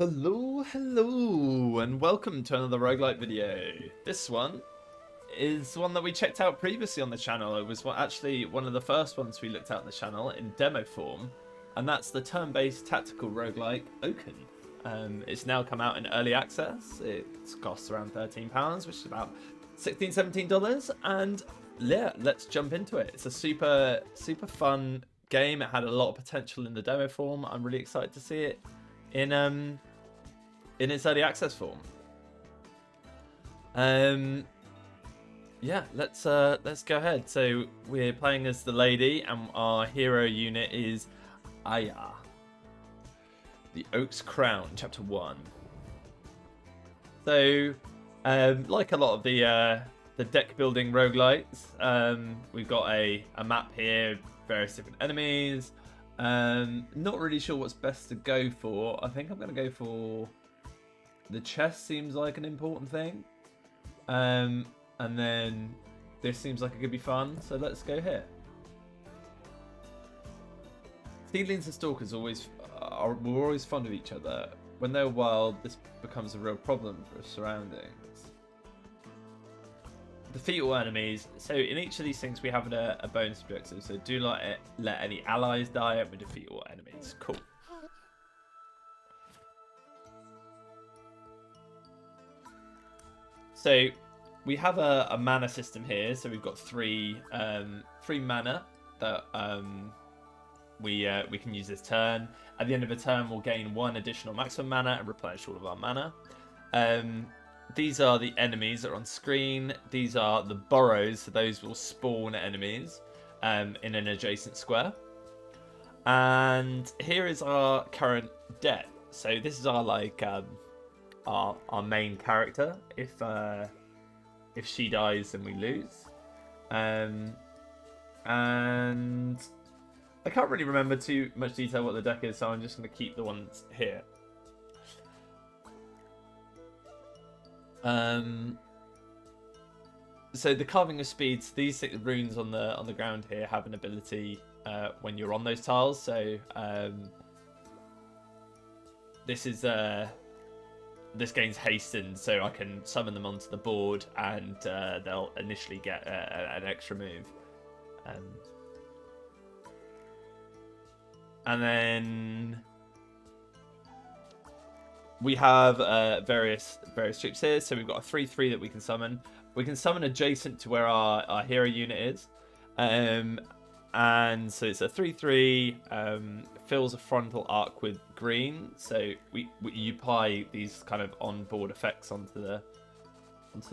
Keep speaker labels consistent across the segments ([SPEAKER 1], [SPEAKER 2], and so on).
[SPEAKER 1] Hello, and welcome to another roguelike video. This one is one that we checked out previously on the channel. It was actually one of the first ones we looked at on the channel in demo form, and that's the turn-based tactical roguelike Oaken. It's now come out in early access. It costs around £13, which is about $16–17, and yeah, let's jump into it. It's a super fun game. It had a lot of potential in the demo form. I'm really excited to see it in its early access form. Yeah, let's go ahead. So we're playing as the lady, and our hero unit is Aya, the Oak's Crown, Chapter 1. So, like a lot of the deck building roguelites, we've got a map here, various different enemies. Not really sure what's best to go for. I think I'm going to go for the chest. Seems like an important thing. And then this seems like it could be fun. So let's go here. Seedlings and stalkers we're always fond of each other. When they're wild, this becomes a real problem for surroundings. Defeat all enemies. So in each of these things we have a bonus objective. So do not let any allies die, and we defeat all enemies. Cool. So we have a mana system here. So we've got three mana that we can use this turn. At the end of a turn, we'll gain one additional maximum mana and replenish all of our mana. These are the enemies that are on screen. These are the burrows, so those will spawn enemies in an adjacent square. And here is our current deck. So this is our our main character. If she dies, then we lose. And I can't really remember too much detail what the deck is, so I'm just going to keep the ones here. So the carving of speeds, these runes on the ground here have an ability when you're on those tiles. So this gains hastened, so I can summon them onto the board, and they'll initially get an extra move. And then we have various troops here. So we've got a 3/3 that we can summon. We can summon adjacent to where our hero unit is. And so it's a 3/3, fills a frontal arc with green. So you apply these kind of on-board effects onto the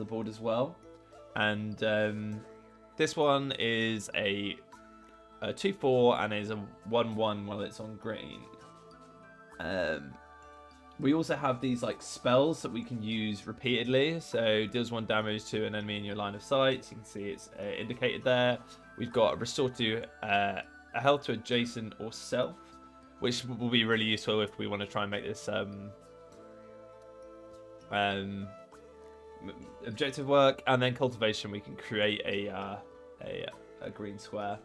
[SPEAKER 1] board as well. And this one is a 2/4 and is a 1/1 while it's on green. We also have these spells that we can use repeatedly. So deals 1 damage to an enemy in your line of sight. So you can see it's indicated there. We've got restore to a health to adjacent or self, which will be really useful if we want to try and make this objective work. And then cultivation, we can create a green square.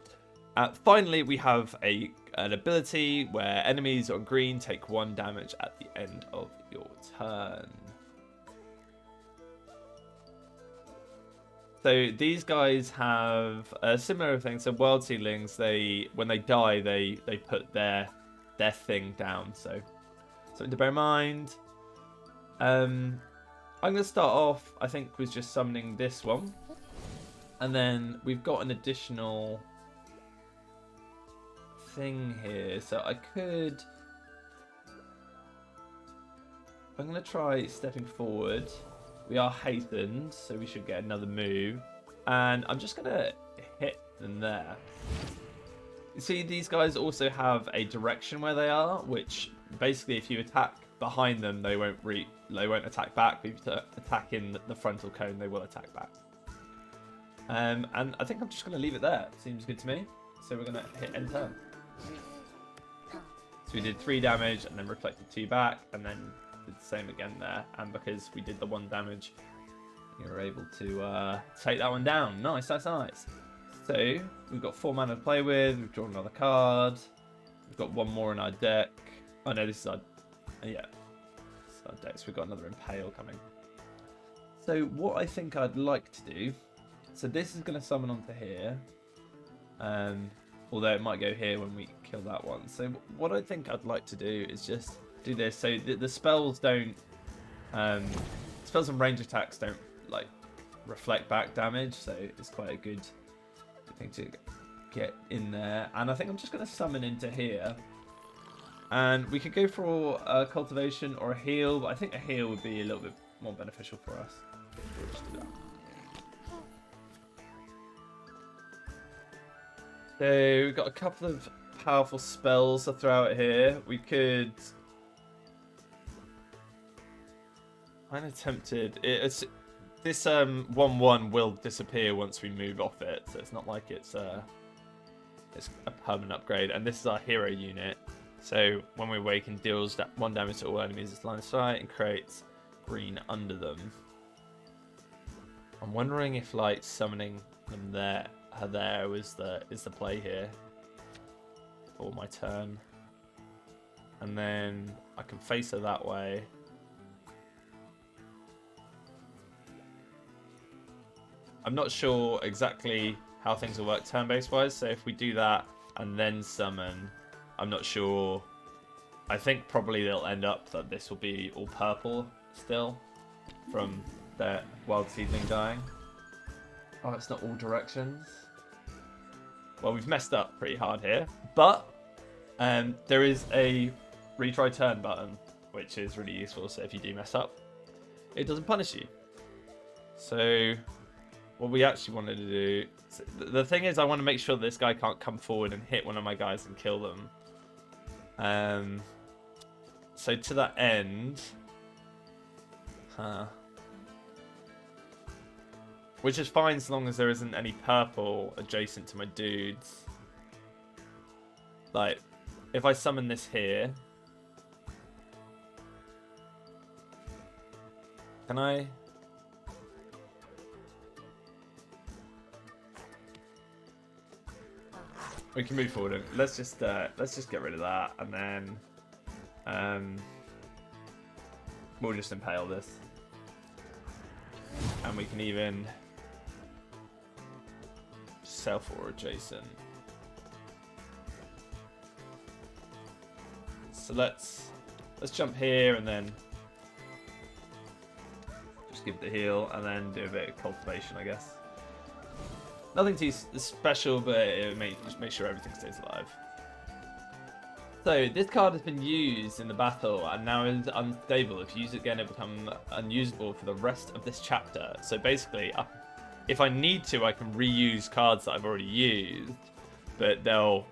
[SPEAKER 1] Finally, we have an ability where enemies on green take 1 damage at the end of your turn. So these guys have a similar thing. So wild seedlings, when they die, they put their thing down. So something to bear in mind. I'm going to start off, I think, with just summoning this one. And then we've got an additional thing here. So I'm going to try stepping forward. We are hastened, so we should get another move. And I'm just going to hit them there. You see, these guys also have a direction where they are, which basically if you attack behind them, they won't attack back. But if you attack in the frontal cone, they will attack back. And I think I'm just going to leave it there. Seems good to me. So we're going to hit end turn. So we did 3 damage and then reflected 2 back, and then did the same again there. And because we did the 1 damage, you were able to take that one down. Nice, that's nice. So we've got 4 mana to play with. We've drawn another card. We've got 1 more in our deck. Oh no, this is our... yeah. our decks. We've got another Impale coming. So what I think I'd like to do, so this is going to summon onto here, although it might go here when we kill that one. So what I think I'd like to do is just do this. So the spells don't, spells and range attacks don't like reflect back damage, so it's quite a good thing to get in there. And I think I'm just going to summon into here. And we could go for a cultivation or a heal, but I think a heal would be a little bit more beneficial for us. We'll just do that. So we've got a couple of powerful spells to throw out here. We could... I'm kind of tempted. This 1/1 will disappear once we move off it, so it's not like it's a permanent upgrade. And this is our hero unit. So when we awaken, deals 1 damage to all enemies this line of sight and creates green under them. I'm wondering if like summoning them there, her there is the play here for my turn, and then I can face her that way. I'm not sure exactly how things will work turn-based wise. So if we do that and then summon, I'm not sure. I think probably they'll end up that this will be all purple still from their wild seedling dying. Oh, it's not all directions. Well, we've messed up pretty hard here, but there is a retry turn button, which is really useful. So if you do mess up, it doesn't punish you. So what we actually wanted to do, the thing is, I want to make sure this guy can't come forward and hit one of my guys and kill them. So to that end, which is fine as long as there isn't any purple adjacent to my dudes. Like, if I summon this here, can I? We can move forward. Let's just get rid of that, and then we'll just impale this, and we can even self or adjacent. So let's jump here and then just give it the heal, and then do a bit of cultivation, I guess. Nothing too special, but it just make sure everything stays alive. So this card has been used in the battle and now is unstable. If you use it again, it becomes unusable for the rest of this chapter. So basically, if I need to, I can reuse cards that I've already used, but they'll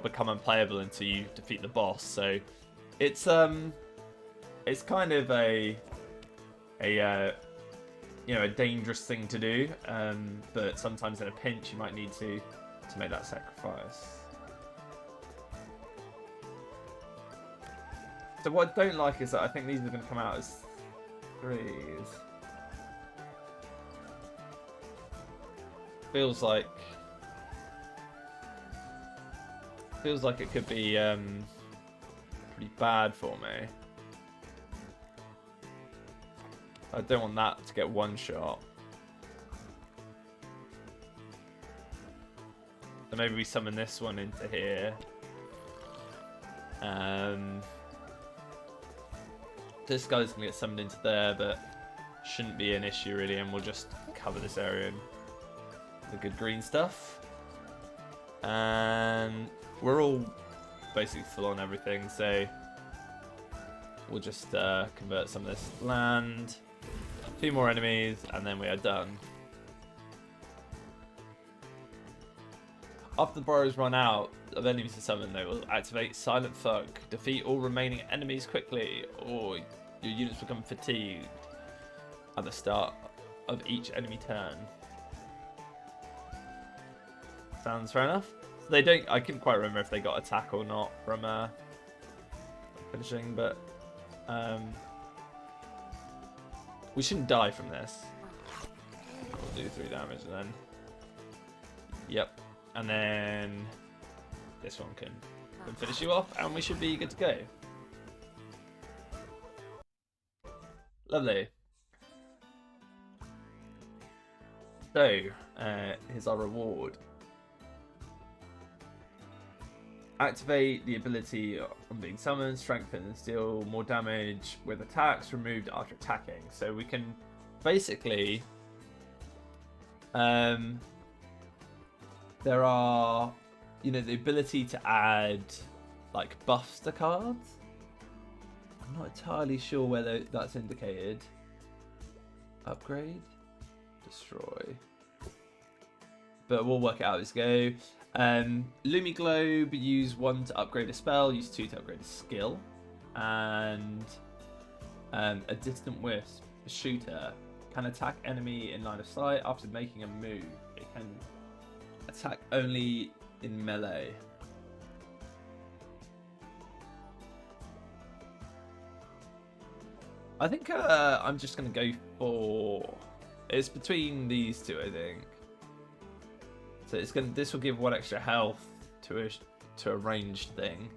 [SPEAKER 1] become unplayable until you defeat the boss. So it's kind of a dangerous thing to do, but sometimes in a pinch you might need to make that sacrifice. So what I don't like is that I think these are going to come out as 3s. Feels like it could be pretty bad for me. I don't want that to get one shot. So maybe we summon this one into here. This guy's going to get summoned into there, but shouldn't be an issue really, and we'll just cover this area in the good green stuff. And we're all basically full on everything, so we'll just convert some of this land. 2 more enemies, and then we are done. After the borrowers run out of enemies to summon, they will activate Silent Thug. Defeat all remaining enemies quickly, or your units become fatigued at the start of each enemy turn. Sounds fair enough. So they don't. I couldn't quite remember if they got attack or not from finishing, but we shouldn't die from this. We'll do 3 damage and then. Yep. And then this one can and finish you off, and we should be good to go. Lovely. So, here's our reward. Activate the ability on being summoned, strengthen and deal more damage with attacks removed after attacking. So we can basically... there are, you know, the ability to add like buffs to cards. I'm not entirely sure whether that's indicated. Upgrade, destroy. But we'll work it out as we go. Lumi Globe, use 1 to upgrade a spell, use 2 to upgrade a skill. And a distant wisp, a shooter, can attack enemy in line of sight after making a move. It can attack only in melee. I think I'm just going to go for... It's between these two, I think. So it's going. This will give 1 extra health to a ranged thing.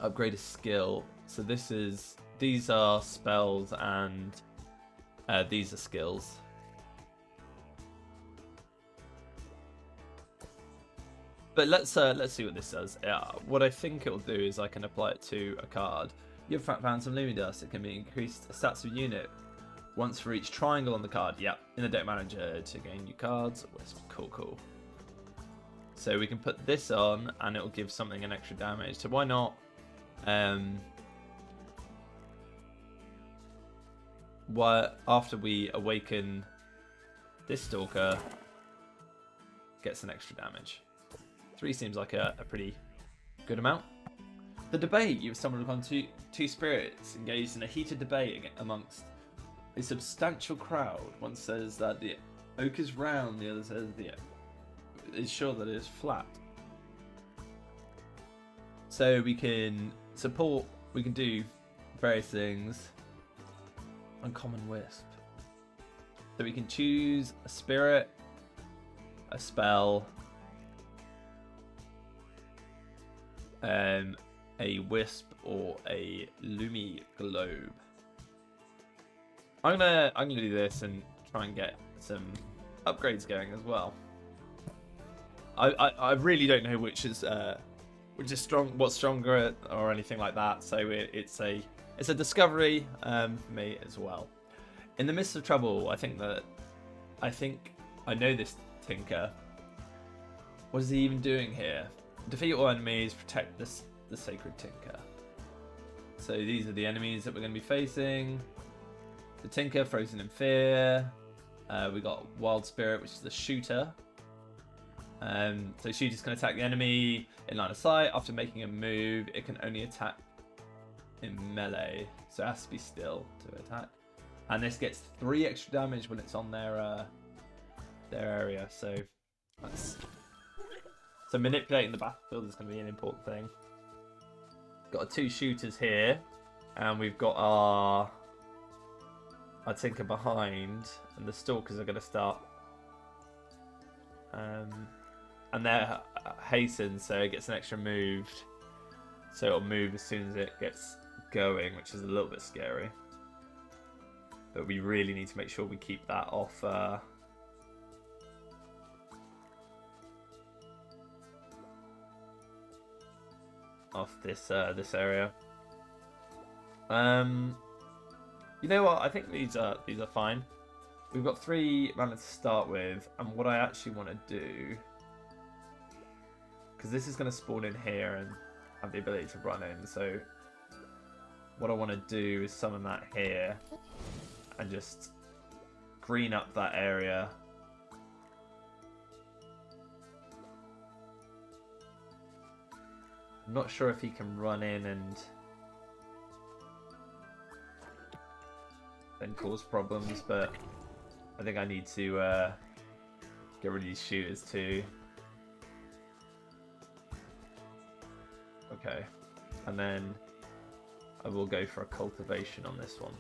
[SPEAKER 1] Upgrade a skill. So these are spells and these are skills. But let's see what this does. What I think it will do is I can apply it to a card. You've found some Lumi Dust. It can be increased stats of unit. Once for each triangle on the card. Yep, in the deck manager to gain new cards. Cool. So we can put this on and it will give something an extra damage. So why not? After we awaken this Stalker, gets an extra damage. 3 seems like a pretty good amount. The debate. You've stumbled upon two spirits engaged in a heated debate amongst a substantial crowd. One says that the oak is round, the other says is sure that it is flat. So we can support, we can do various things. Uncommon Wisp. So we can choose a spirit, a spell, a wisp, or a Lumi Globe. I'm gonna do this and try and get some upgrades going as well. I really don't know which is strong, what's stronger or anything like that. So it's a discovery for me as well. In the midst of trouble, I think I know this Tinker. What is he even doing here? Defeat all enemies, protect the sacred Tinker. So these are the enemies that we're going to be facing. The Tinker, frozen in fear. We got Wild Spirit, which is the shooter. So shooters can attack the enemy in line of sight. After making a move, it can only attack in melee, so it has to be still to attack. And this gets 3 extra damage when it's on their area. So manipulating the battlefield is going to be an important thing. Got our 2 shooters here, and we've got our Tinker behind, and the Stalkers are going to start. And they're hastened, so it gets an extra move. So it'll move as soon as it gets going, which is a little bit scary. But we really need to make sure we keep that off. Off this area. You know what? I think these are fine. We've got 3 mana to start with, and what I actually want to do, because this is going to spawn in here and have the ability to run in, so what I want to do is summon that here and just green up that area. I'm not sure if he can run in and then cause problems, but I think I need to get rid of these shooters too. Okay, and then I will go for a cultivation on this one.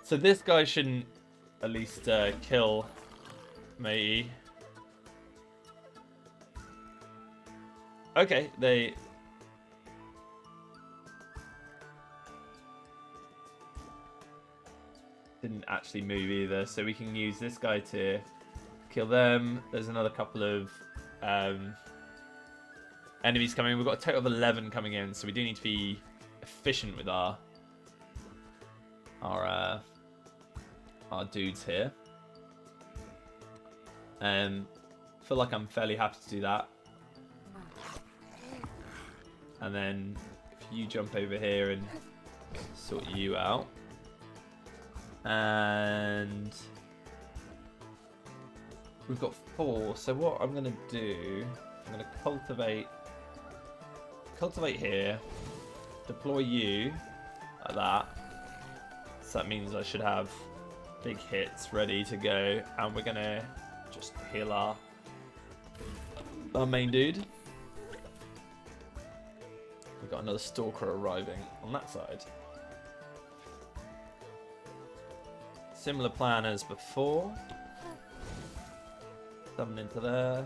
[SPEAKER 1] So this guy shouldn't at least kill me. Okay, they... didn't actually move either, so we can use this guy to kill them. There's another couple of enemies coming. We've got a total of 11 coming in, so we do need to be efficient with our dudes here. Feel like I'm fairly happy to do that. And then if you jump over here and sort you out. And we've got 4, so what I'm gonna do, I'm gonna cultivate here, deploy you like that. So that means I should have big hits ready to go, and we're gonna just heal our main dude. We've got another stalker arriving on that side. Similar plan as before. Summon into there.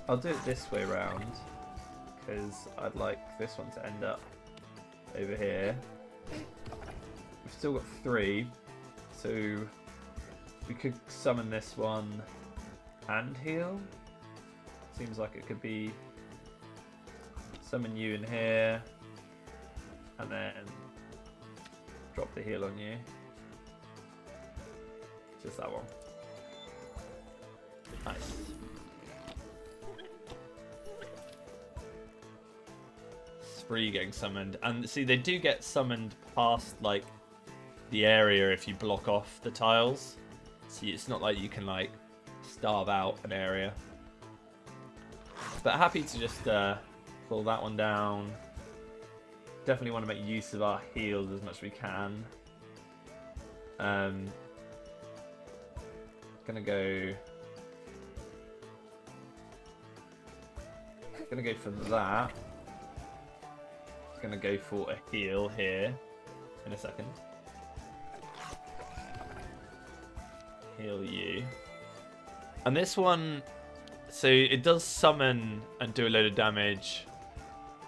[SPEAKER 1] I'll do it this way round because I'd like this one to end up over here. We've still got 3, so we could summon this one and heal. Seems like it could be summon you in here and then drop the heal on you. Just that one. Nice. Spree getting summoned, and see they do get summoned past like the area if you block off the tiles. See, it's not like you can like starve out an area. But happy to just pull that one down. Definitely want to make use of our heals as much as we can. Gonna go for that. Gonna go for a heal here in a second. Heal you. And this one, so it does summon and do a load of damage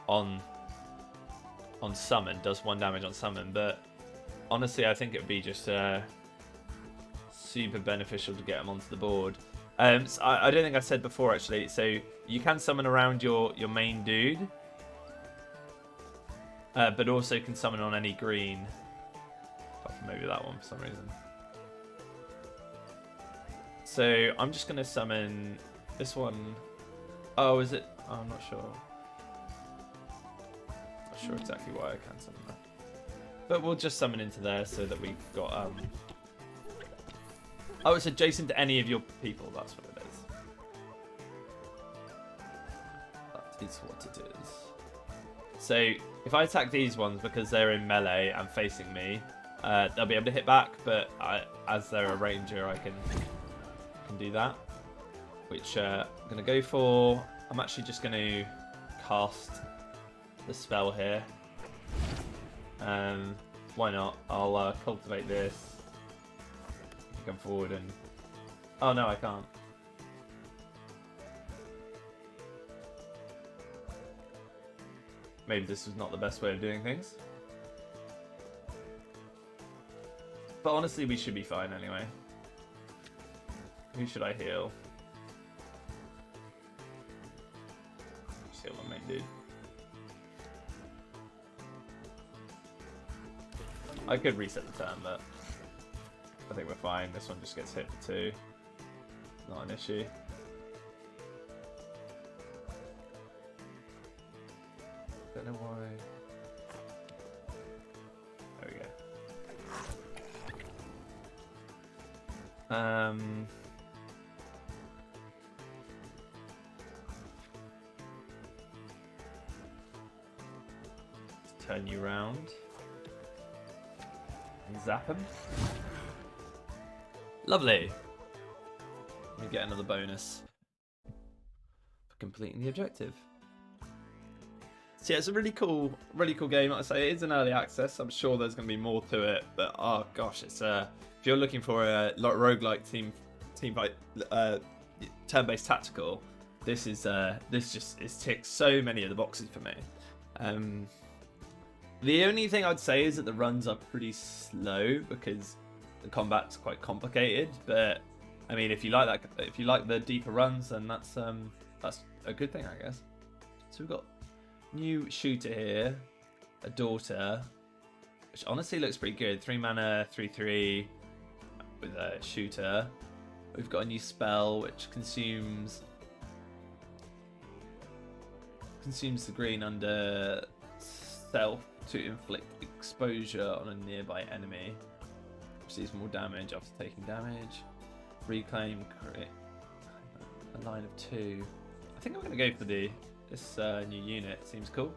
[SPEAKER 1] on summon, does 1 damage on summon, but honestly I think it would be just super beneficial to get them onto the board. So I don't think I said before actually, so you can summon around your main dude, but also can summon on any green, apart from maybe that one for some reason. So I'm just going to summon this one. Oh, is it? Oh, I'm not sure. Not sure exactly why I can summon that. But we'll just summon into there so that we've got... Oh, it's adjacent to any of your people. That's what it is. That is what it is. So if I attack these ones because they're in melee and facing me, they'll be able to hit back. But as they're a ranger, I can do that. Which I'm going to go for. I'm actually just going to cast the spell here. Why not? I'll cultivate this. Come forward and... Oh no, I can't. Maybe this was not the best way of doing things. But honestly, we should be fine anyway. Who should I heal? Just heal my main dude. I could reset the turn, but I think we're fine. This one just gets hit for 2. Not an issue. Don't know why. There we go. Let's turn you round. And zap him. Lovely. We get another bonus for completing the objective. So yeah, it's a really cool game. Like I say, it is an early access. I'm sure there's going to be more to it, but oh gosh, it's if you're looking for a roguelike team fight turn-based tactical, this ticks so many of the boxes for me. The only thing I'd say is that the runs are pretty slow because the combat's quite complicated. But I mean, if you like that, if you like the deeper runs, then that's a good thing, I guess. So we've got new shooter here, a daughter, which honestly looks pretty good. 3 mana, 3/3 with a shooter. We've got a new spell which consumes the green under stealth to inflict exposure on a nearby enemy. Receives more damage after taking damage. Reclaim crit. A line of 2. I think I'm gonna go for this new unit. Seems cool.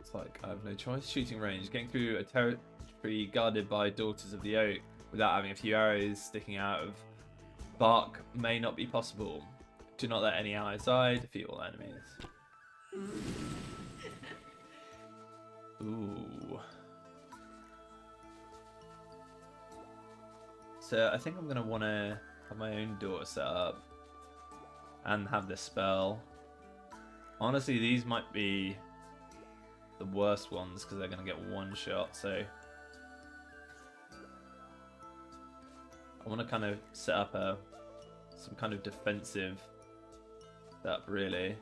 [SPEAKER 1] It's like I have no choice. Shooting range. Getting through a territory guarded by Daughters of the Oak without having a few arrows sticking out of bark may not be possible. Do not let any allies die. Defeat all enemies. Ooh. So I think I'm gonna want to have my own daughter set up and have this spell. Honestly, these might be the worst ones because they're gonna get one shot. So I want to kind of set up some kind of defensive setup, really.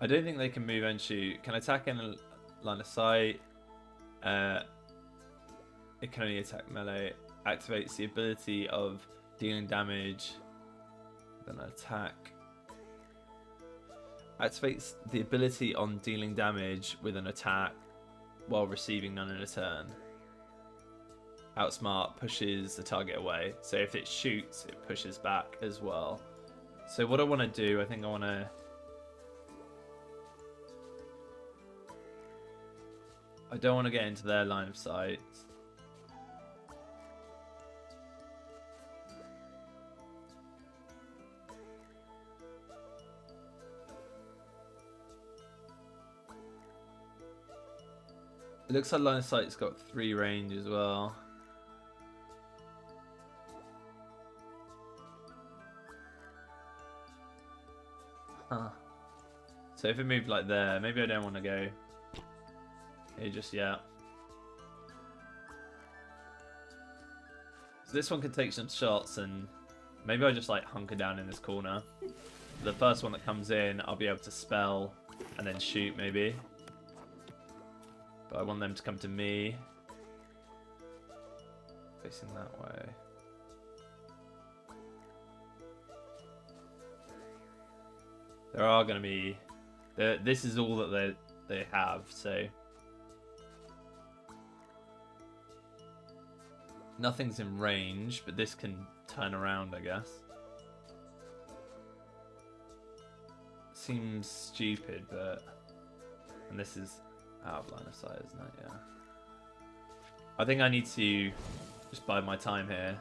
[SPEAKER 1] I don't think they can move and shoot. Can attack in a line of sight. It can only attack melee. Activates the ability of dealing damage with an attack. Activates the ability on dealing damage with an attack while receiving none in a turn. Outsmart pushes the target away. So if it shoots, it pushes back as well. So what I want to do, I think I want to... I don't want to get into their line of sight. It looks like line of sight's got 3 range as well. Huh. So if it moved like there, maybe I don't want to go here just yet. So this one can take some shots, and maybe I just like hunker down in this corner. The first one that comes in, I'll be able to spell and then shoot maybe. But I want them to come to me. Facing that way. There are going to be... This is all that they have, so... Nothing's in range, but this can turn around, I guess. Seems stupid, but... And this is out of line of sight, isn't it? Yeah. I think I need to just bide my time here.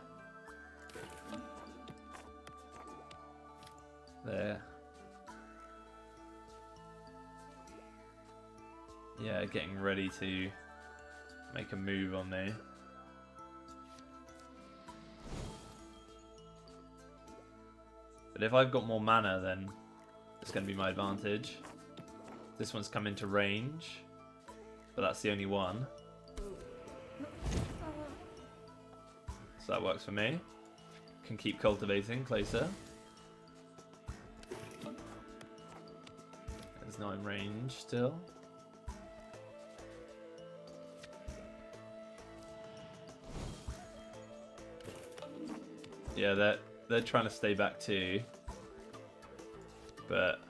[SPEAKER 1] There. Yeah, getting ready to make a move on me. But if I've got more mana, then it's going to be my advantage. This one's come into range, but that's the only one. So that works for me. Can keep cultivating closer. It's not in range still. Yeah, they're trying to stay back too, but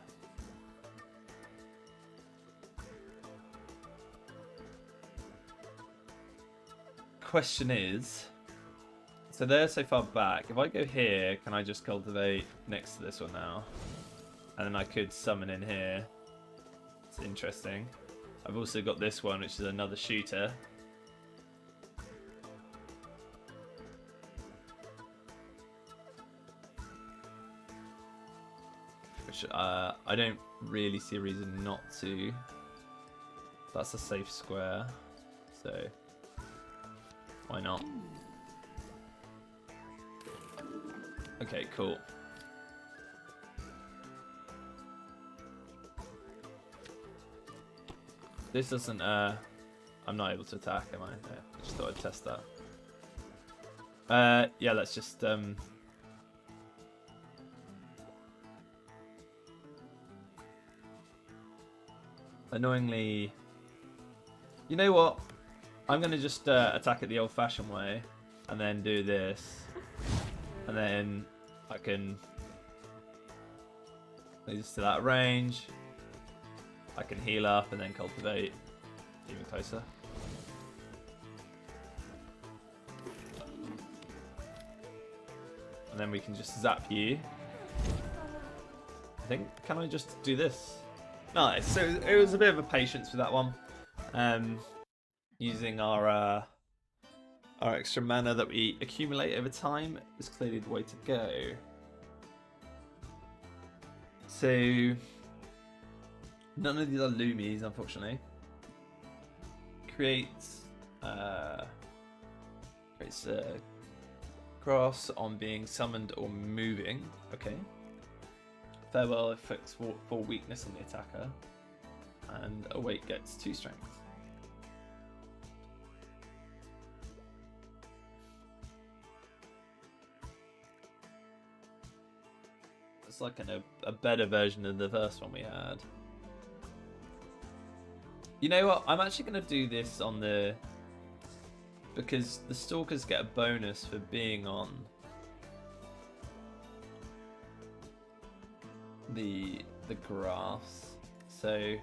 [SPEAKER 1] question is, so they're so far back. If I go here, can I just cultivate next to this one now? And then I could summon in here. It's interesting. I've also got this one, which is another shooter. Which I don't really see a reason not to. That's a safe square, so why not? Okay, cool. This doesn't, I'm not able to attack, am I? Yeah, I just thought I'd test that. Yeah, let's just, annoyingly... You know what? I'm going to just attack it the old-fashioned way, and then do this. And then I can... lead us to that range. I can heal up and then cultivate even closer. And then we can just zap you. I think, can I just do this? Nice, so it was a bit of a patience with that one. Using our extra mana that we accumulate over time is clearly the way to go. So, none of these are Loomies, unfortunately. Creates grass on being summoned or moving. Okay. Farewell affects 4 weakness on the attacker, and Awake gets 2 strength. It's like a better version of the first one we had. You know what? I'm actually going to do this on the... because the Stalkers get a bonus for being on the grass. So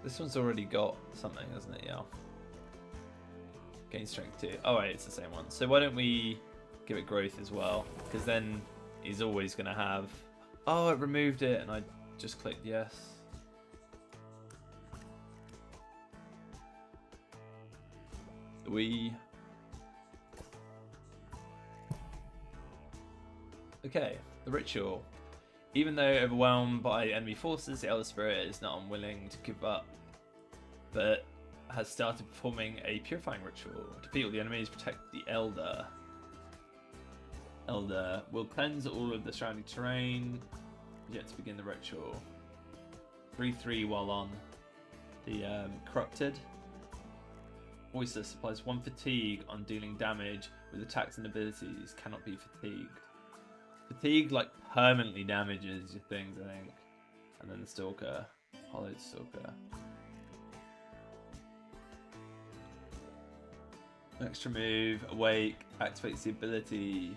[SPEAKER 1] this one's already got something, hasn't it? Yeah. Gain strength 2. Oh wait, it's the same one. So why don't we give it growth as well? Because then he's always going to have... Oh, it removed it and I just clicked yes. Okay, the ritual. Even though overwhelmed by enemy forces, the Elder Spirit is not unwilling to give up, but has started performing a purifying ritual. Defeat all the enemies, protect the Elder. Elder will cleanse all of the surrounding terrain, yet to begin the ritual. 3/3 while on the Corrupted. Oyster supplies 1 fatigue on dealing damage with attacks and abilities. Cannot be fatigued. Fatigue like permanently damages your things, I think. And then the Stalker. Hollowed Stalker. Extra move. Awake. Activates the ability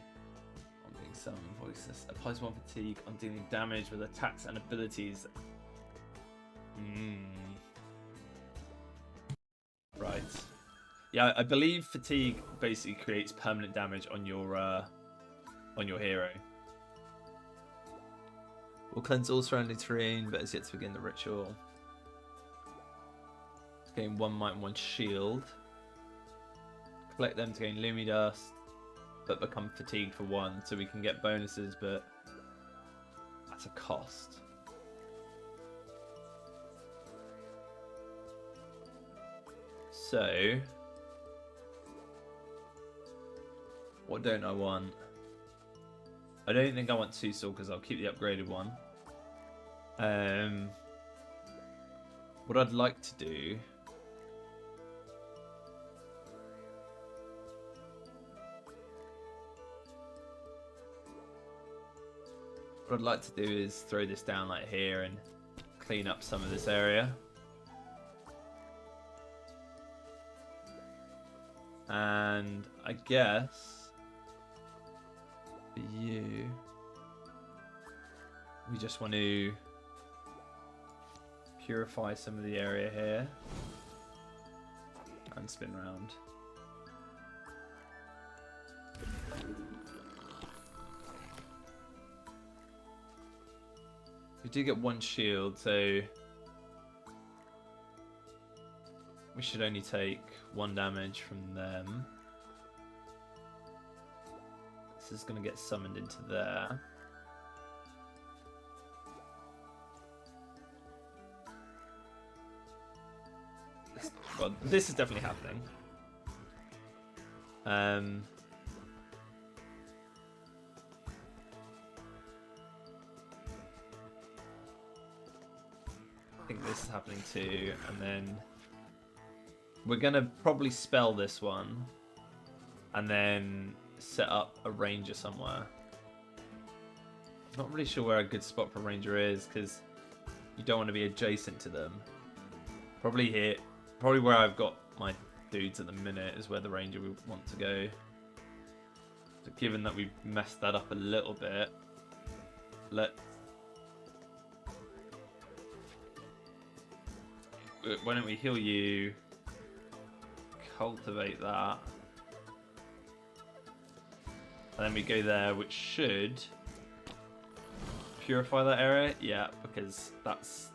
[SPEAKER 1] on being summoned. Voices. Applies 1 fatigue on dealing damage with attacks and abilities. Right. Yeah, I believe fatigue basically creates permanent damage on your hero. Will cleanse all surrounding terrain, but is yet to begin the ritual. Gain 1 might and 1 shield. Collect them to gain Lumi Dust, but become fatigued for 1, so we can get bonuses, but at a cost. So, what don't I want? I don't think I want 2 Stalkers. I'll keep the upgraded one. What I'd like to do... What I'd like to do is throw this down like here and clean up some of this area. And I guess for you, we just want to purify some of the area here and spin around. We do get 1 shield, so we should only take 1 damage from them. This is going to get summoned into there. Well, this is definitely happening. this is happening too, and then we're gonna probably spell this one, and then set up a ranger somewhere. I'm not really sure where a good spot for a ranger is, because you don't want to be adjacent to them. Probably here, probably where I've got my dudes at the minute is where the ranger would want to go. So given that we've messed that up a little bit, why don't we heal you, cultivate that, and then we go there, which should purify that area. Yeah, because that's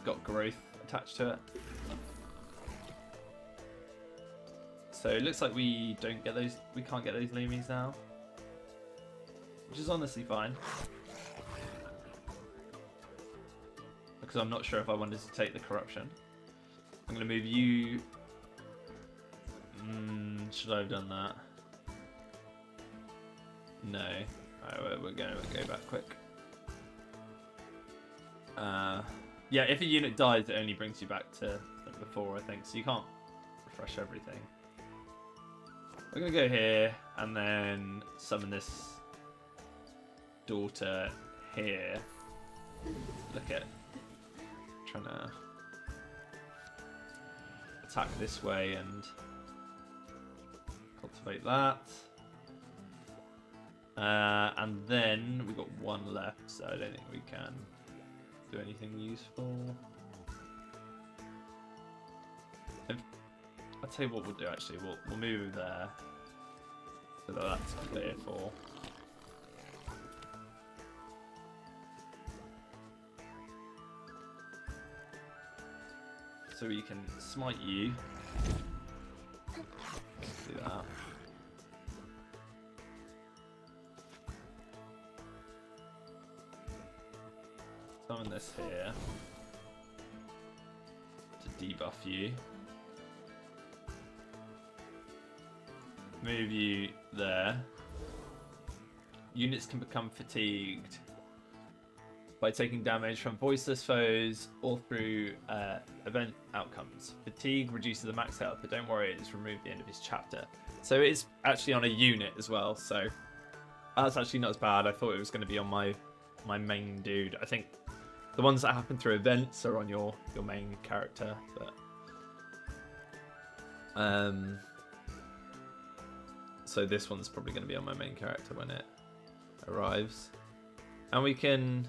[SPEAKER 1] got growth attached to it. So it looks like we don't get those. We can't get those loomies now, which is honestly fine. Because I'm not sure if I wanted to take the corruption. I'm going to move you. Should I have done that? No. Alright, we're going to go back quick. Yeah, if a unit dies, it only brings you back to before, I think. So you can't refresh everything. We're going to go here and then summon this daughter here. Look at trying to attack this way and cultivate that. And then we've got one left, so I don't think we can do anything useful. I'll tell you what we'll do actually, we'll move there so that that's clear for. So we can smite you. Do that. Summon this here to debuff you. Move you there. Units can become fatigued by taking damage from voiceless foes or through event outcomes. Fatigue reduces the max health, but don't worry, it's removed at the end of his chapter. So it's actually on a unit as well, so that's actually not as bad. I thought it was going to be on my main dude. I think the ones that happen through events are on your main character, but so this one's probably going to be on my main character when it arrives. And we can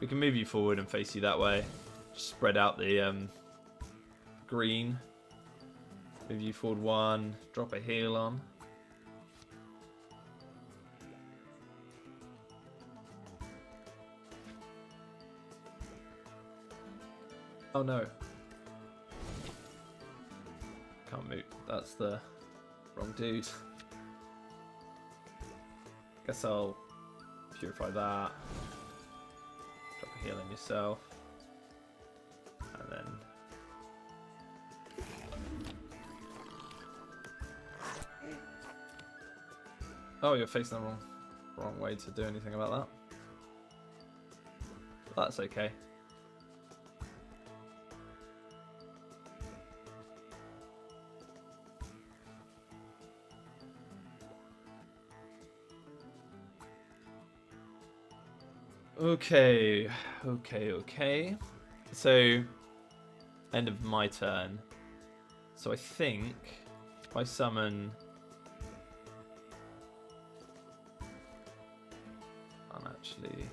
[SPEAKER 1] move you forward and face you that way. Just spread out the green. Move you forward one, drop a heal on. Oh no. Can't move. That's the wrong dude. Guess I'll purify that. Drop a heal on yourself. And then oh, you're facing the wrong way to do anything about that. But that's okay. Okay. So, end of my turn. So I think if I summon... Actually...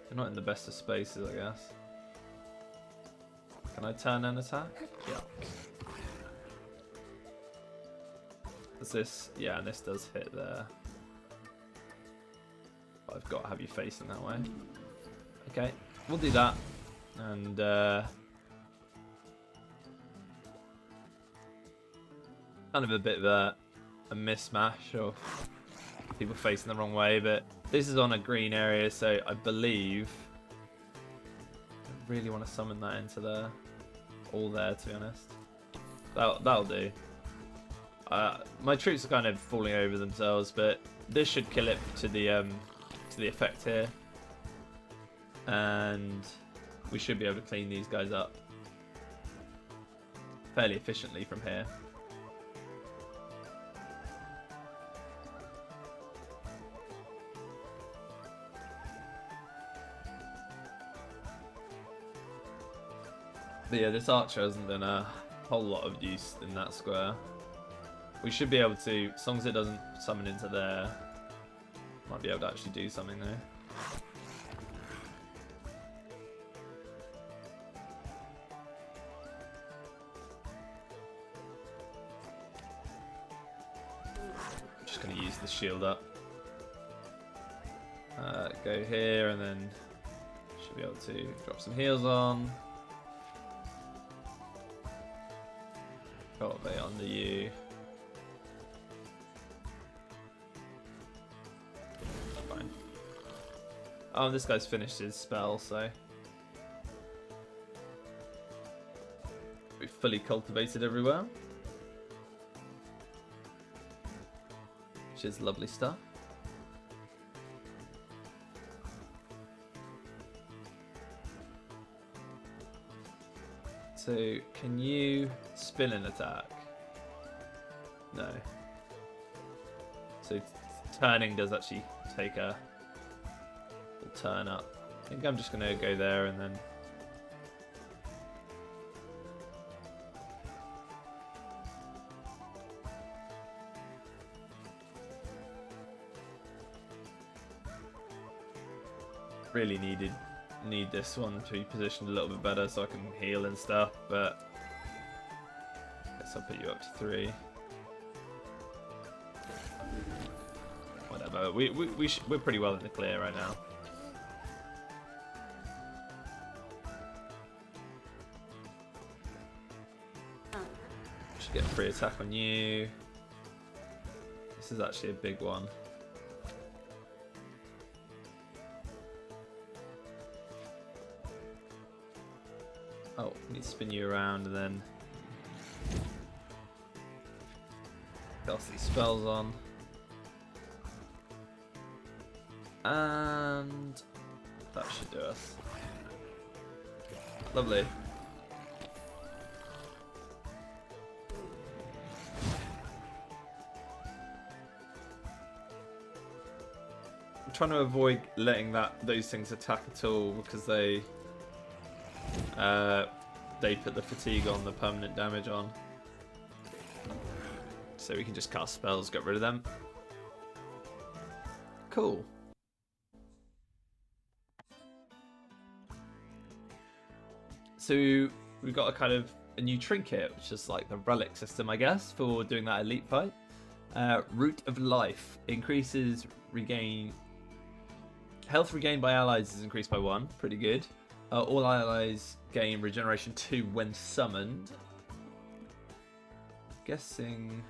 [SPEAKER 1] They're not in the best of spaces, I guess. Can I turn and attack? Yeah. Is this? Yeah, and this does hit there. But I've got to have you facing that way. Okay, we'll do that. And kind of a bit of a mismatch of people facing the wrong way, but this is on a green area, so I believe I really want to summon that into there. All there, to be honest. That'll do. My troops are kind of falling over themselves, but this should kill it to the effect here, and we should be able to clean these guys up fairly efficiently from here. But yeah, this archer hasn't done a whole lot of use in that square. We should be able to, as long as it doesn't summon into there, might be able to actually do something there. Just going to use the shield up. Go here and then should be able to drop some heals on. Cultivate under you. Fine. Oh, this guy's finished his spell, so we've fully cultivated everywhere, which is lovely stuff. So, can you spin an attack? No. So, turning does actually take a turn up. I think I'm just going to go there and then... Really need this one to be positioned a little bit better so I can heal and stuff, but I guess I'll put you up to 3. Whatever, we're pretty well in the clear right now. Should get a free attack on you. This is actually a big one. Oh, need to spin you around and then cast these spells on. And that should do us. Lovely. I'm trying to avoid letting those things attack at all because they put the fatigue on, the permanent damage on. So we can just cast spells, get rid of them. Cool. So we've got a new trinket, which is like the relic system, I guess, for doing that elite fight. Root of Life increases health regained by allies is increased by 1. Pretty good. All allies gain regeneration 2 when summoned. Guessing.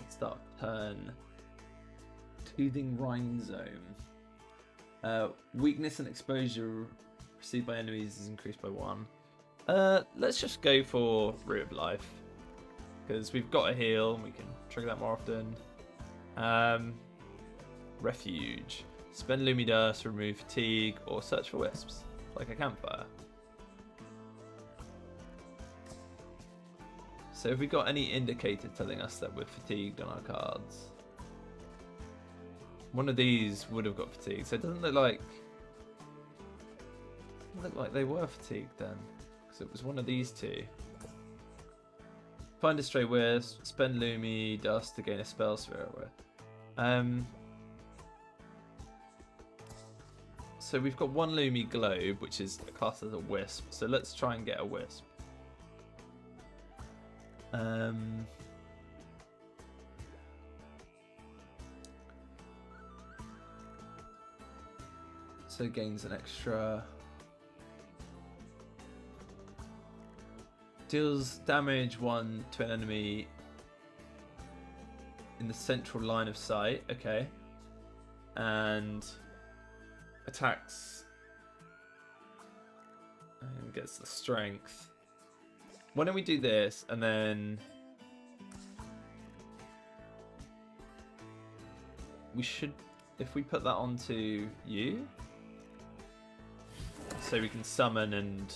[SPEAKER 1] Let's start turn. Toothing Rind Zone. Weakness and exposure received by enemies is increased by 1. Let's just go for Root of Life because we've got a heal and we can trigger that more often. Refuge. Spend Lumidust, remove fatigue, or search for wisps, like a campfire. So have we got any indicator telling us that we're fatigued on our cards? One of these would have got fatigued, so it doesn't look like they were fatigued then, because it was one of these two. Find a stray wisp, spend Lumidust to gain a spell sphere with. So we've got one Lumi Globe, which is classed as a wisp. So let's try and get a wisp. So gains an extra... Deals damage 1 to an enemy in the central line of sight. Okay. And... attacks and gets the strength. why don't we do this and then we should, if we put that onto you, so we can summon and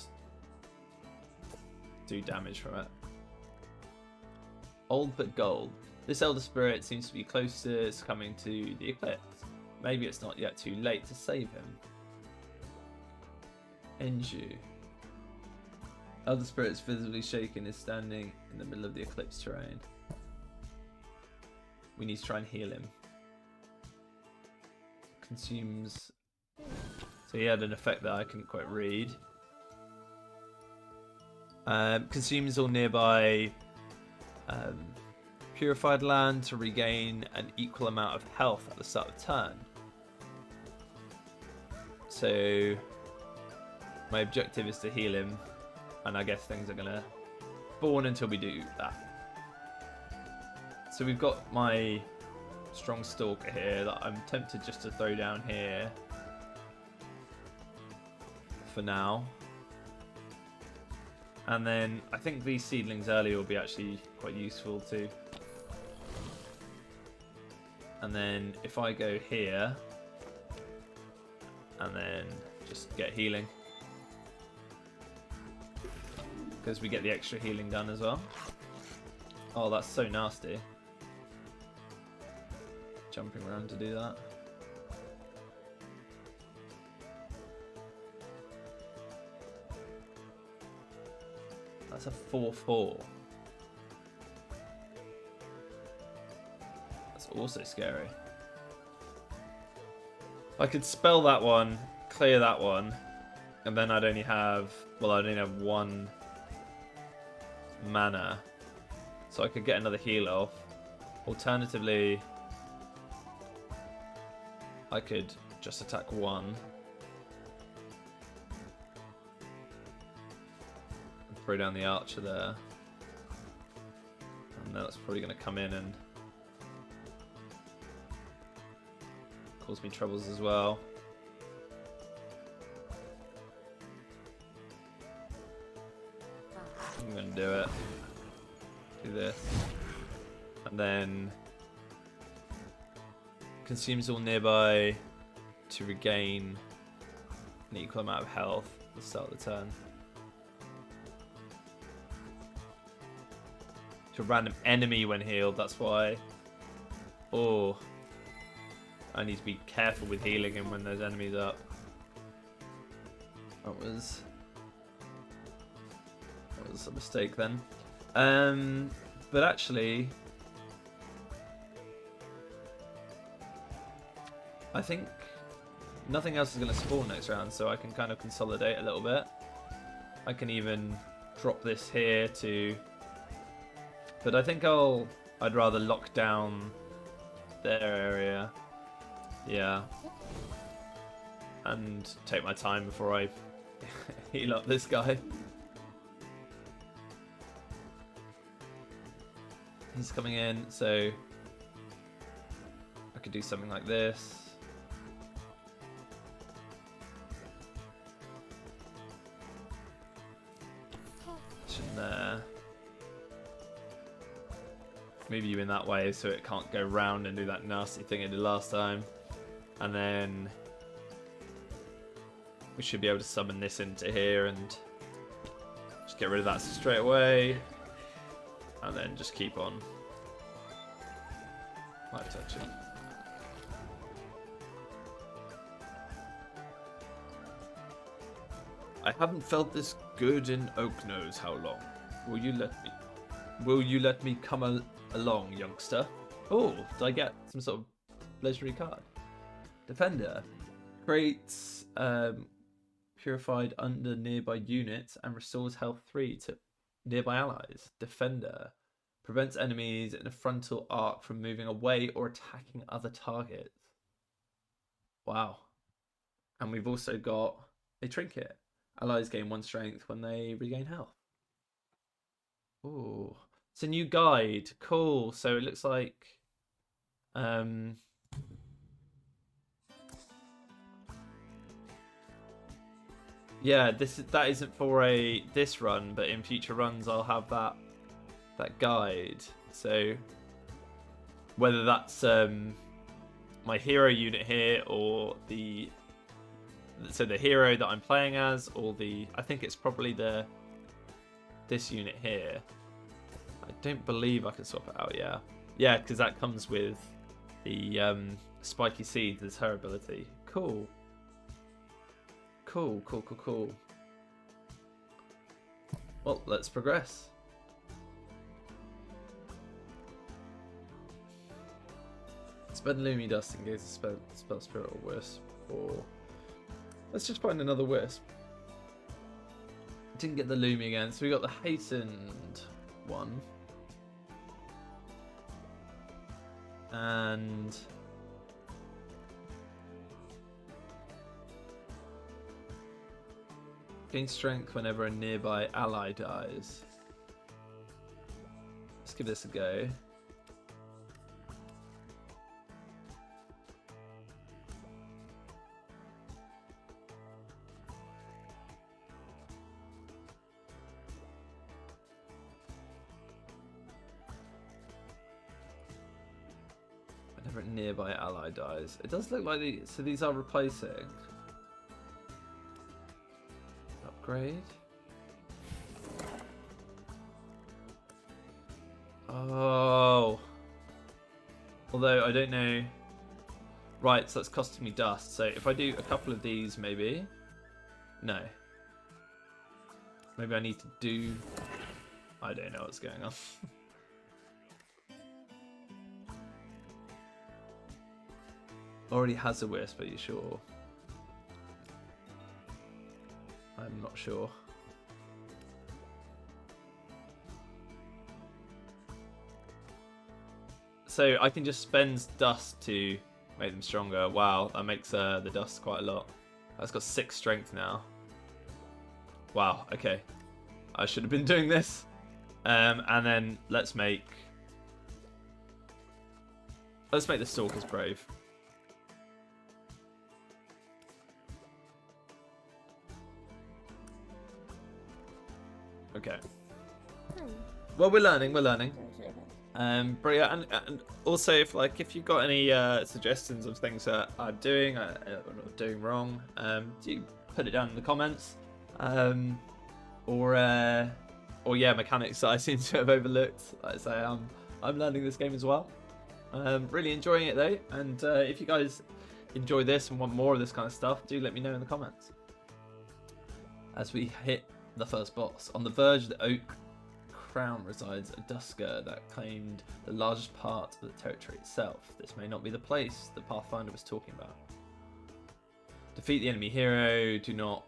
[SPEAKER 1] do damage from it. Old but gold. This elder spirit seems to be close to succumbing to the eclipse. Maybe it's not yet too late to save him. Enju. Elder spirit is visibly shaken, is standing in the middle of the eclipse terrain. We need to try and heal him. Consumes. So he had an effect that I couldn't quite read. Consumes all nearby purified land to regain an equal amount of health at the start of the turn. So my objective is to heal him, and I guess things are gonna spawn until we do that. So we've got my strong stalker here that I'm tempted just to throw down here for now. And then I think these seedlings early will be actually quite useful too. And then if I go here and then just get healing, because we get the extra healing done as well. Oh, that's so nasty. Jumping around to do that. That's a 4/4. That's also scary. I could spell that one, clear that one, and then I'd only have, well, I'd only have 1 mana. So I could get another heal off. Alternatively, I could just attack 1. Throw down the archer there, and that's probably going to come in and cause me troubles as well. I'm going to do it. Do this, and then consumes all nearby to regain an equal amount of health at the start of the turn. To a random enemy when healed, that's why. Oh, I need to be careful with healing him when there's enemies up. That was a mistake then. But actually, I think nothing else is going to spawn next round, so I can kind of consolidate a little bit. I can even drop this here to, but I think I'd rather lock down their area, yeah, and take my time before I heal up this guy. He's coming in, so I could do something like this. In there. Move you in that way so it can't go round and do that nasty thing it did last time. And then we should be able to summon this into here and just get rid of that straight away. And then just keep on light touching. I haven't felt this good in Oak knows how long. Will you let me come along, youngster? Oh, did I get some sort of legendary card? Defender creates purified under nearby units and restores health 3 to nearby allies. Defender prevents enemies in a frontal arc from moving away or attacking other targets. Wow. And we've also got a trinket. Allies gain 1 strength when they regain health. Ooh. It's a new guide. Cool. So it looks like Yeah, that isn't for this run, but in future runs I'll have that guide. So whether that's my hero unit here or the hero that I'm playing as, or I think it's probably this unit here. I don't believe I can swap it out. Yeah, because that comes with the spiky seeds as her ability. Cool. Well, let's progress. Spend Lumi Dust in case of spell spirit or wisp. Or let's just find another wisp. Didn't get the Lumi again, so we got the hastened one. And gain strength whenever a nearby ally dies. Let's give this a go. Whenever a nearby ally dies. It does look like these are replacing. Upgrade. Oh. Although I don't know. Right, so that's costing me dust. So if I do a couple of these, maybe. No. Maybe I need to do. I don't know what's going on. Already has a wisp, are you sure? I'm not sure. So I can just spend dust to make them stronger. Wow, that makes the dust quite a lot. That's got 6 strength now. Wow, okay. I should have been doing this. And then let's make the Stalker's Brave. Okay. Well, we're learning. Brilliant. And also, if you've got any suggestions of things that I'm doing or doing wrong, do put it down in the comments. Or yeah, mechanics that I seem to have overlooked. Like I say, I'm learning this game as well. Really enjoying it though. And if you guys enjoy this and want more of this kind of stuff, do let me know in the comments. As we hit the first boss. On the verge of the Oak Crown resides a Dusker that claimed the largest part of the territory itself. This may not be the place the Pathfinder was talking about. Defeat the enemy hero. Do not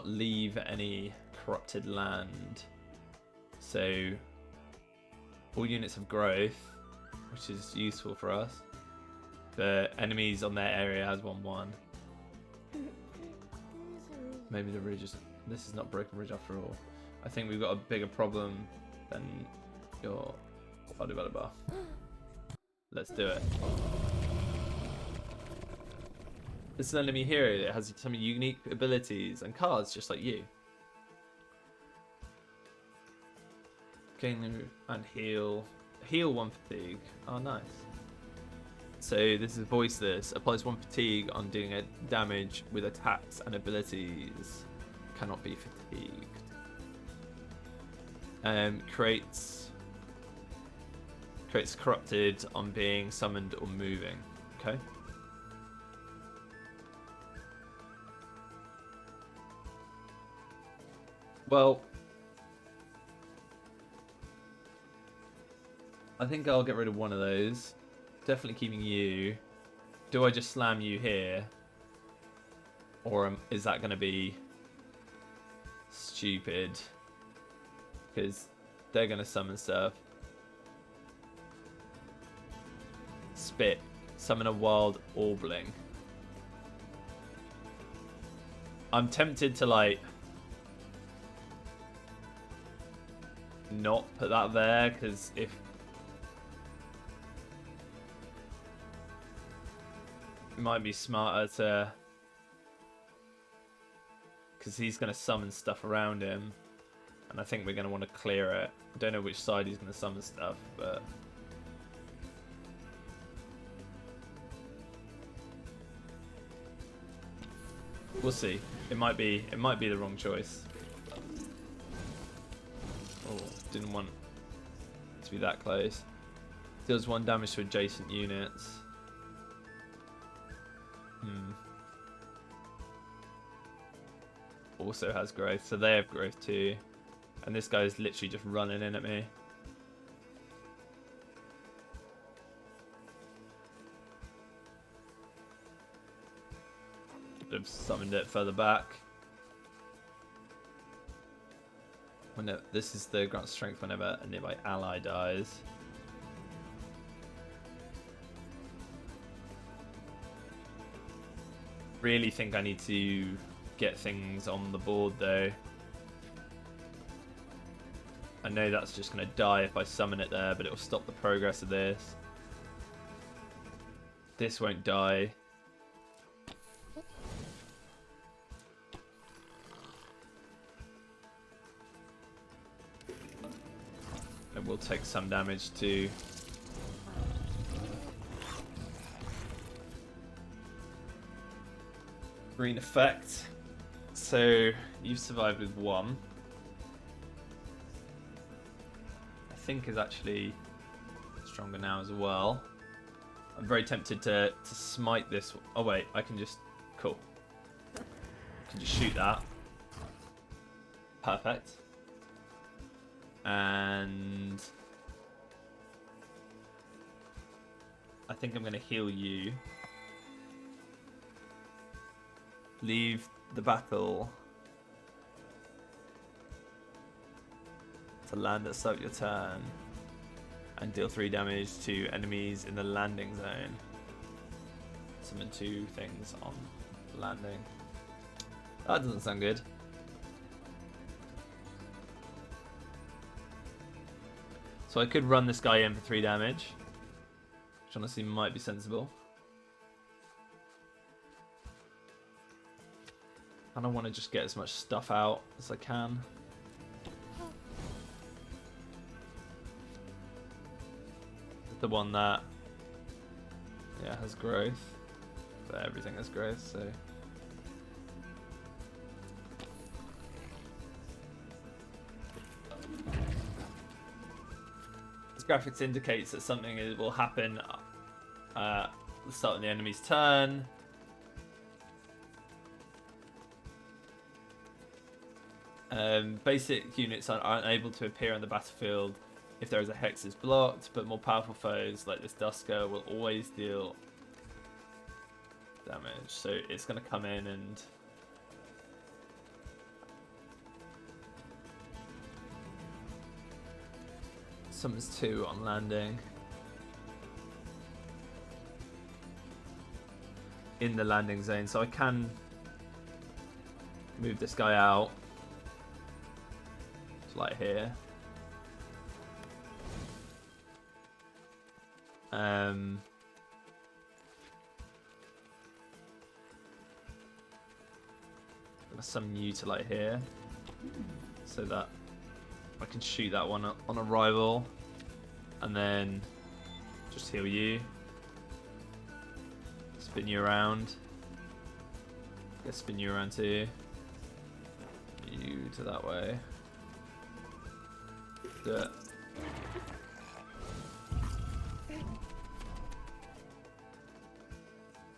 [SPEAKER 1] leave any corrupted land. So all units have growth, which is useful for us. The enemies on their area has 1/1. Maybe the ridge is. This is not Broken Ridge after all. I think we've got a bigger problem than your developer. Let's do it. This is an enemy hero that has some unique abilities and cards just like you. Gain and heal. Heal 1 fatigue. Oh, nice. So this is voiceless. Applies 1 fatigue on doing a damage with attacks and abilities. Cannot be fatigued. Creates corrupted on being summoned or moving. Okay. Well, I think I'll get rid of one of those. Definitely keeping you. Do I just slam you here? Or is that going to be stupid? Because they're going to summon stuff. Spit. Summon a wild Orbling. I'm tempted to like not put that there, because if it might be smarter to, because he's going to summon stuff around him, and I think we're going to want to clear it. I don't know which side he's going to summon stuff, but we'll see. It might be the wrong choice. Oh, didn't want to be that close. Deals 1 damage to adjacent units. Also has growth, so they have growth too. And this guy is literally just running in at me. Could have summoned it further back. Whenever, this is the grant strength whenever a nearby ally dies. Really think I need to get things on the board though. I know that's just going to die if I summon it there, but it will stop the progress of this. This won't die. It will take some damage too. Green effect. So you've survived with 1. I think is actually stronger now as well. I'm very tempted to smite this. Oh wait, I can just... Cool. I can just shoot that. Perfect. And I think I'm going to heal you. Leave the battle to land at the start of your turn and deal 3 damage to enemies in the landing zone. Summon 2 things on landing. That doesn't sound good. So I could run this guy in for 3 damage, which honestly might be sensible. I don't want to just get as much stuff out as I can. The one that, yeah, has growth, but everything has growth, so. This graphics indicates that something will happen at the start of the enemy's turn. Basic units aren't able to appear on the battlefield if there is a hex is blocked, but more powerful foes like this Dusker will always deal damage. So it's going to come in and summons 2 on landing. In the landing zone, so I can move this guy out. Like here. I'm gonna summon you to like here, so that I can shoot that one on arrival, and then just heal you, spin you around, spin you around too, you to that way. Do it.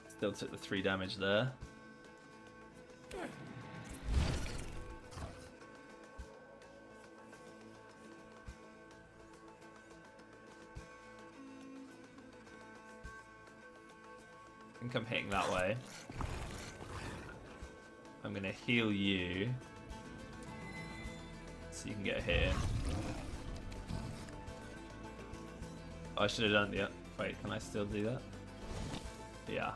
[SPEAKER 1] Still took the 3 damage there. I think I'm hitting that way. I'm gonna heal you so you can get a hit in. I should have done it. Wait, can I still do that? Yeah.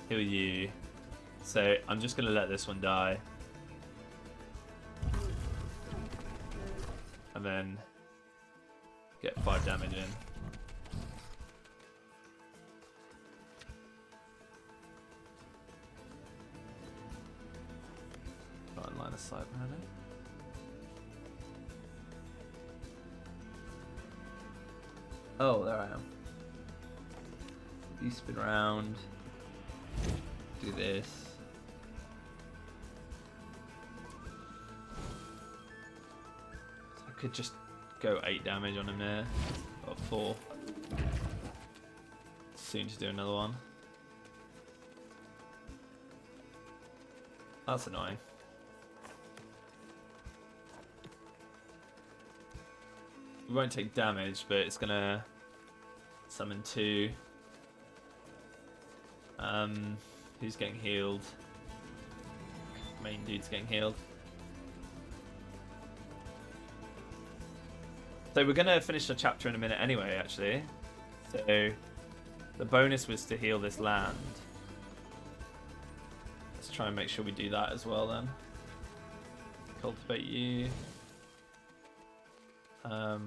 [SPEAKER 1] Heal you. So I'm just gonna let this one die. And then get 5 damage in. side mana. Oh, there I am. You spin around. Do this. I could just go 8 damage on him there. Or 4. Soon to do another one. That's annoying. We won't take damage, but it's gonna summon 2. Who's getting healed? Main dude's getting healed. So we're gonna finish the chapter in a minute anyway, actually. So the bonus was to heal this land. Let's try and make sure we do that as well then. Cultivate you. Okay.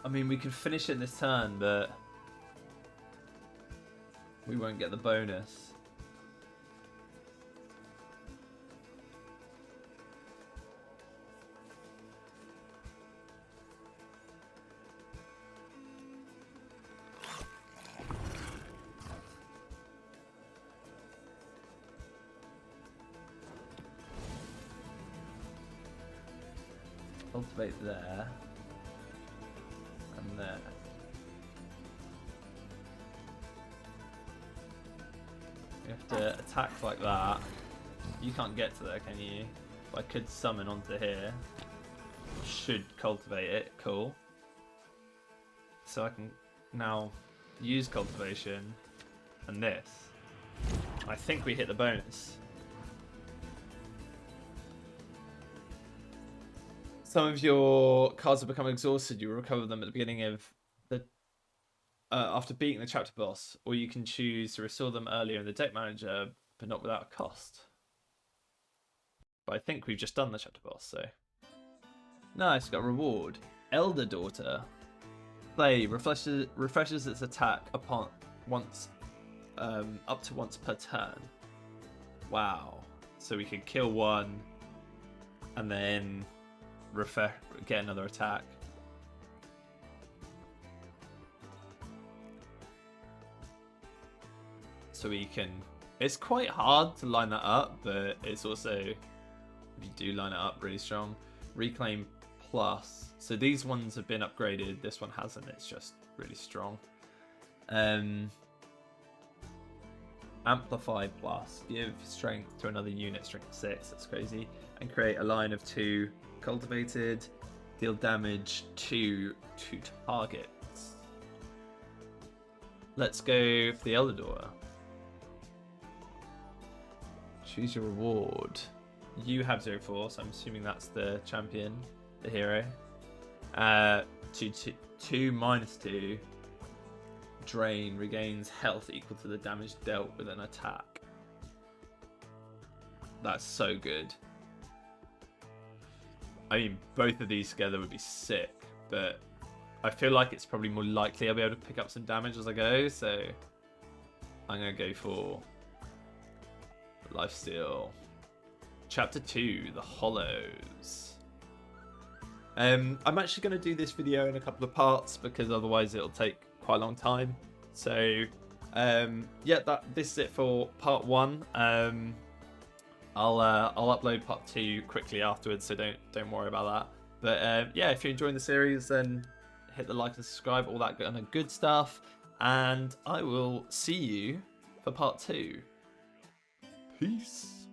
[SPEAKER 1] I mean, we can finish it in this turn, but we won't get the bonus. Cultivate there. And there. You have to attack like that. You can't get to there, can you? But I could summon onto here. Should cultivate it. Cool. So I can now use cultivation and this. I think we hit the bonus. Some of your cards have become exhausted. You recover them at the beginning of the after beating the chapter boss, or you can choose to restore them earlier in the deck manager, but not without a cost. But I think we've just done the chapter boss, so nice. Got a reward. Elder Daughter. Play refreshes its attack upon once, up to once per turn. Wow. So we could kill one, and then get another attack. So we can... It's quite hard to line that up, but it's also, if you do line it up, really strong. Reclaim plus. So these ones have been upgraded. This one hasn't. It's just really strong. Amplify plus. Give strength to another unit, strength 6. That's crazy. And create a line of 2 cultivated. Deal damage to targets. Let's go for the Elder Daughter. Choose your reward. You have 0-4, so I'm assuming that's the champion, the hero. 2/2. Drain regains health equal to the damage dealt with an attack. That's so good. I mean, both of these together would be sick, but I feel like it's probably more likely I'll be able to pick up some damage as I go, so I'm going to go for Lifesteal. Chapter 2, The Hollows. I'm actually going to do this video in a couple of parts because otherwise it'll take quite a long time. So yeah, this is it for part 1. I'll upload part 2 quickly afterwards, so don't worry about that. But yeah, if you're enjoying the series, then hit the like and subscribe, all that kind of good stuff, and I will see you for part 2. Peace.